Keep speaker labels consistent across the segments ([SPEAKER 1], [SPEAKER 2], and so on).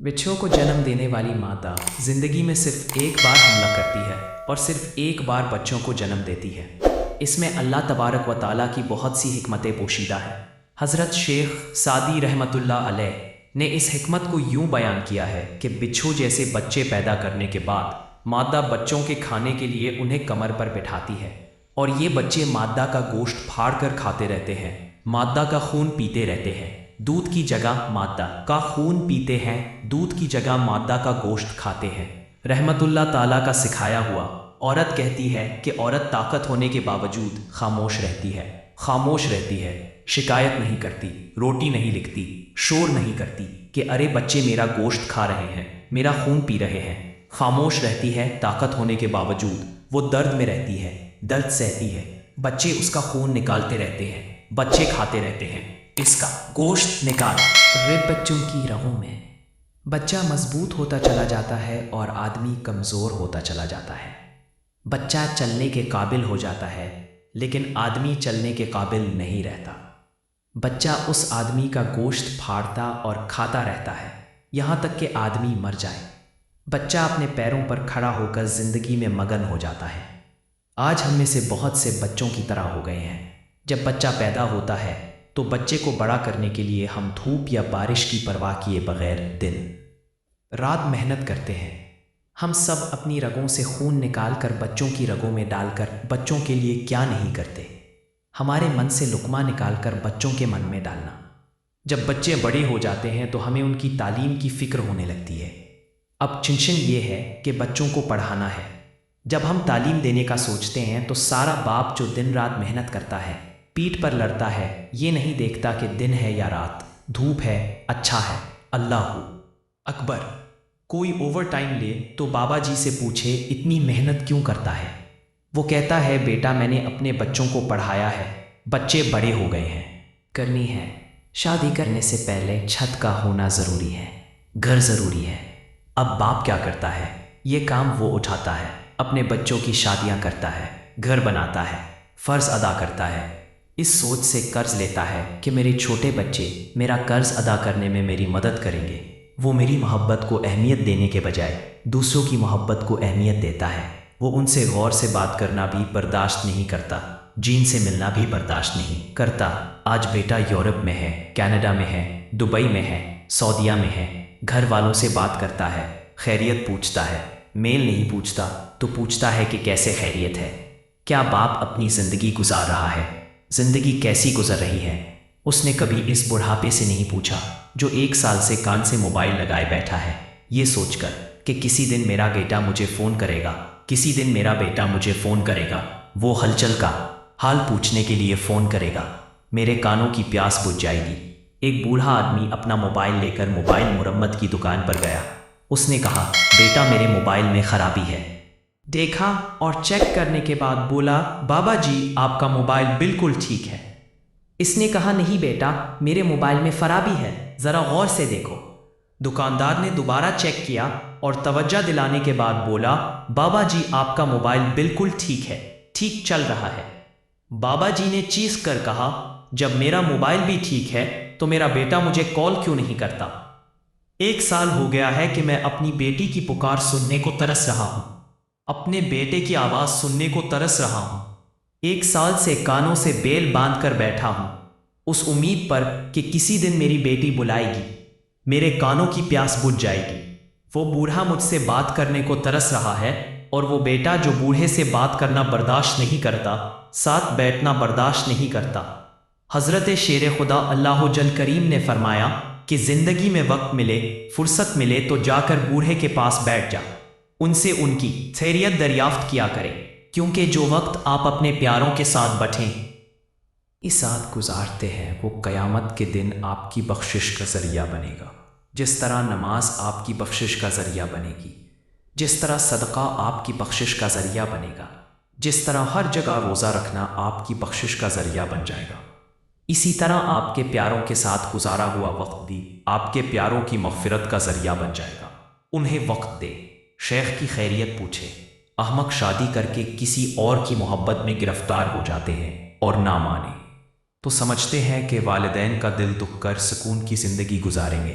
[SPEAKER 1] बच्चों को जन्म देने वाली माता जिंदगी में सिर्फ एक बार हमला करती है और सिर्फ एक बार बच्चों को जन्म देती है। इसमें अल्लाह तबारक व ताला की बहुत सी हिकमतें पोशीदा है। हज़रत शेख सादी रहमतुल्लाह अलैह ने इस हिकमत को यूं बयान किया है कि बिच्छू जैसे बच्चे पैदा करने के बाद मादा बच्चों के खाने के लिए उन्हें कमर पर बिठाती है और ये बच्चे मादा का गोश्त फाड़ कर खाते रहते हैं, मादा का खून पीते रहते हैं। दूध की जगह मादा का खून पीते हैं, दूध की जगह मादा का गोश्त खाते हैं। रहमतुल्लाह ताला का सिखाया हुआ औरत कहती है कि औरत ताकत होने के बावजूद खामोश रहती है, खामोश रहती है, शिकायत नहीं करती, रोटी नहीं लिखती, शोर नहीं करती कि अरे बच्चे मेरा गोश्त खा रहे हैं, मेरा खून पी रहे हैं। खामोश रहती है, ताकत होने के बावजूद वो दर्द में रहती है, दर्द सहती है। बच्चे उसका खून निकालते रहते हैं, बच्चे खाते रहते हैं, इसका गोश्त निकाल रे बच्चों की रगों में। बच्चा मजबूत होता चला जाता है और आदमी कमज़ोर होता चला जाता है। बच्चा चलने के काबिल हो जाता है लेकिन आदमी चलने के काबिल नहीं रहता। बच्चा उस आदमी का गोश्त फाड़ता और खाता रहता है यहाँ तक कि आदमी मर जाए। बच्चा अपने पैरों पर खड़ा होकर ज़िंदगी में मगन हो जाता है। आज हम में से बहुत से बच्चों की तरह हो गए हैं। जब बच्चा पैदा होता है तो बच्चे को बड़ा करने के लिए हम धूप या बारिश की परवाह किए बगैर दिन रात मेहनत करते हैं। हम सब अपनी रगों से खून निकाल कर बच्चों की रगों में डालकर बच्चों के लिए क्या नहीं करते। हमारे मन से लुक़मा निकाल कर बच्चों के मन में डालना। जब बच्चे बड़े हो जाते हैं तो हमें उनकी तालीम की फ़िक्र होने लगती है। अब टेंशन ये है कि बच्चों को पढ़ाना है। जब हम तालीम देने का सोचते हैं तो सारा बाप जो दिन रात मेहनत करता है, पीठ पर लड़ता है, ये नहीं देखता कि दिन है या रात, धूप है, अच्छा है, अल्लाहू अकबर। कोई ओवर टाइम ले तो बाबा जी से पूछे इतनी मेहनत क्यों करता है। वो कहता है बेटा मैंने अपने बच्चों को पढ़ाया है, बच्चे बड़े हो गए हैं। करनी है शादी करने से पहले छत का होना ज़रूरी है, घर ज़रूरी है। अब बाप क्या करता है, ये काम वो उठाता है, अपने बच्चों की शादियां करता है, घर बनाता है, फ़र्ज़ अदा करता है। इस सोच से कर्ज़ लेता है कि मेरे छोटे बच्चे मेरा कर्ज़ अदा करने में मेरी मदद करेंगे। वो मेरी मोहब्बत को अहमियत देने के बजाय दूसरों की मोहब्बत को अहमियत देता है। वो उनसे गौर से बात करना भी बर्दाश्त नहीं करता, जीन से मिलना भी बर्दाश्त नहीं करता। आज बेटा यूरोप में है, कनाडा में है, दुबई में है, सऊदीया में है, घर वालों से बात करता है, खैरियत पूछता है, मेल नहीं पूछता तो पूछता है कि कैसे खैरियत है। क्या बाप अपनी ज़िंदगी गुजार रहा है, ज़िंदगी कैसी गुजर रही है। उसने कभी इस बुढ़ापे से नहीं पूछा जो 1 साल से कान से मोबाइल लगाए बैठा है, ये सोचकर कि किसी दिन मेरा बेटा मुझे फ़ोन करेगा, किसी दिन मेरा बेटा मुझे फ़ोन करेगा, वो हलचल का हाल पूछने के लिए फ़ोन करेगा, मेरे कानों की प्यास बुझ जाएगी। एक बूढ़ा आदमी अपना मोबाइल लेकर मोबाइल मुरम्मत की दुकान पर गया। उसने कहा बेटा मेरे मोबाइल में ख़राबी है। देखा और चेक करने के बाद बोला बाबा जी आपका मोबाइल बिल्कुल ठीक है। इसने कहा नहीं बेटा मेरे मोबाइल में खराबी है, ज़रा गौर से देखो। दुकानदार ने दोबारा चेक किया और तवज्जो दिलाने के बाद बोला बाबा जी आपका मोबाइल बिल्कुल ठीक है, ठीक चल रहा है। बाबा जी ने चीख कर कहा जब मेरा मोबाइल भी ठीक है तो मेरा बेटा मुझे कॉल क्यों नहीं करता। 1 साल हो गया है कि मैं अपनी बेटी की पुकार सुनने को तरस रहा हूँ, अपने बेटे की आवाज़ सुनने को तरस रहा हूँ। 1 साल से कानों से बेल बांध कर बैठा हूँ उस उम्मीद पर कि किसी दिन मेरी बेटी बुलाएगी, मेरे कानों की प्यास बुझ जाएगी। वो बूढ़ा मुझसे बात करने को तरस रहा है और वो बेटा जो बूढ़े से बात करना बर्दाश्त नहीं करता, साथ बैठना बर्दाश्त नहीं करता। हज़रत शेर खुदा अल्लाह जल करीम ने फरमाया कि ज़िंदगी में वक्त मिले, फुर्सत मिले तो जाकर बूढ़े के पास बैठ जा, उनसे उनकी खैरियत दरियाफ्त किया करें, क्योंकि जो वक्त आप अपने प्यारों के साथ बैठें इस साथ गुजारते हैं वो क़यामत के दिन आपकी बख्शिश का ज़रिया बनेगा। जिस तरह नमाज आपकी बख्शिश का ज़रिया बनेगी, जिस तरह सदका आपकी बख्शिश का ज़रिया बनेगा, जिस तरह हर जगह रोज़ा रखना आपकी बख्शिश का ज़रिया बन जाएगा, इसी तरह आपके प्यारों के साथ गुजारा हुआ वक्त भी आपके प्यारों की मग़फ़िरत का ज़रिया बन जाएगा। उन्हें वक्त दे, शेख की खैरियत पूछे। अहमक शादी करके किसी और की मोहब्बत में गिरफ्तार हो जाते हैं और ना माने तो समझते हैं कि वालिदैन का दिल दुख कर सुकून की ज़िंदगी गुजारेंगे।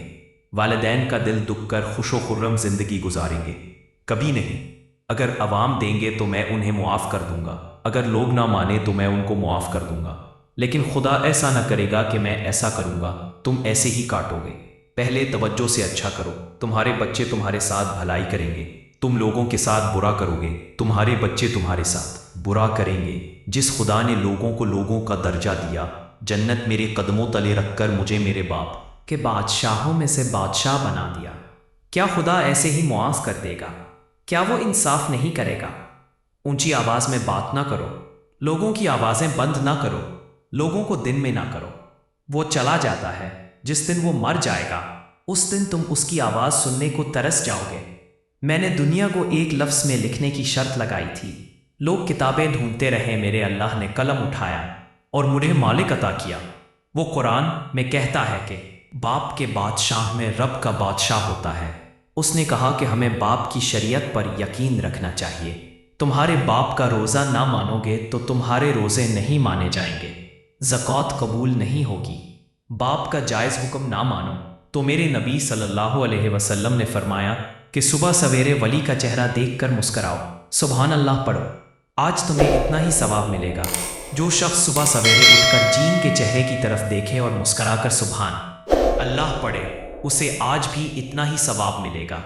[SPEAKER 1] والدین کا دل دکھ کر خوش و خرم زندگی گزاریں گے؟ کبھی نہیں۔ اگر عوام دیں گے تو میں انہیں معاف کر دوں گا، اگر لوگ نہ مانے تو میں ان کو معاف کر دوں گا، لیکن خدا ایسا نہ کرے گا کہ میں ایسا کروں گا، تم ایسے ہی کاٹو گے۔ پہلے توجہ سے اچھا کرو، تمہارے بچے تمہارے ساتھ بھلائی کریں گے۔ تم لوگوں کے ساتھ برا کرو گے، تمہارے بچے تمہارے ساتھ برا کریں گے۔ جس خدا نے لوگوں کو لوگوں کا درجہ دیا، جنت میرے قدموں تلے رکھ کر مجھے میرے باپ کے بادشاہوں میں سے بادشاہ بنا دیا، کیا خدا ایسے ہی معاف کر دے گا؟ کیا وہ انصاف نہیں کرے گا؟ اونچی آواز میں بات نہ کرو، لوگوں کی آوازیں بند نہ کرو، لوگوں کو دن میں نہ کرو۔ وہ چلا جاتا ہے، جس دن وہ مر جائے گا اس دن تم اس کی آواز سننے کو ترس جاؤ گے۔ میں نے دنیا کو ایک لفظ میں لکھنے کی شرط لگائی تھی، لوگ کتابیں ڈھونڈتے رہے، میرے اللہ نے قلم اٹھایا اور مجھے مالک عطا کیا۔ وہ قرآن میں کہتا ہے کہ باپ کے بادشاہ میں رب کا بادشاہ ہوتا ہے۔ اس نے کہا کہ ہمیں باپ کی شریعت پر یقین رکھنا چاہیے۔ تمہارے باپ کا روزہ نہ مانو گے تو تمہارے روزے نہیں مانے جائیں گے، زکوٰۃ قبول نہیں ہوگی۔ باپ کا جائز حکم نہ مانو تو میرے نبی صلی اللہ علیہ وسلم نے فرمایا کہ صبح سویرے ولی کا چہرہ دیکھ کر مسکراؤ، سبحان اللہ پڑھو، آج تمہیں اتنا ہی ثواب ملے گا۔ جو شخص صبح سویرے اٹھ کر جین کے چہرے کی طرف دیکھے اور مسکرا کر سبحان اللہ پڑھے، اسے آج بھی اتنا ہی ثواب ملے گا۔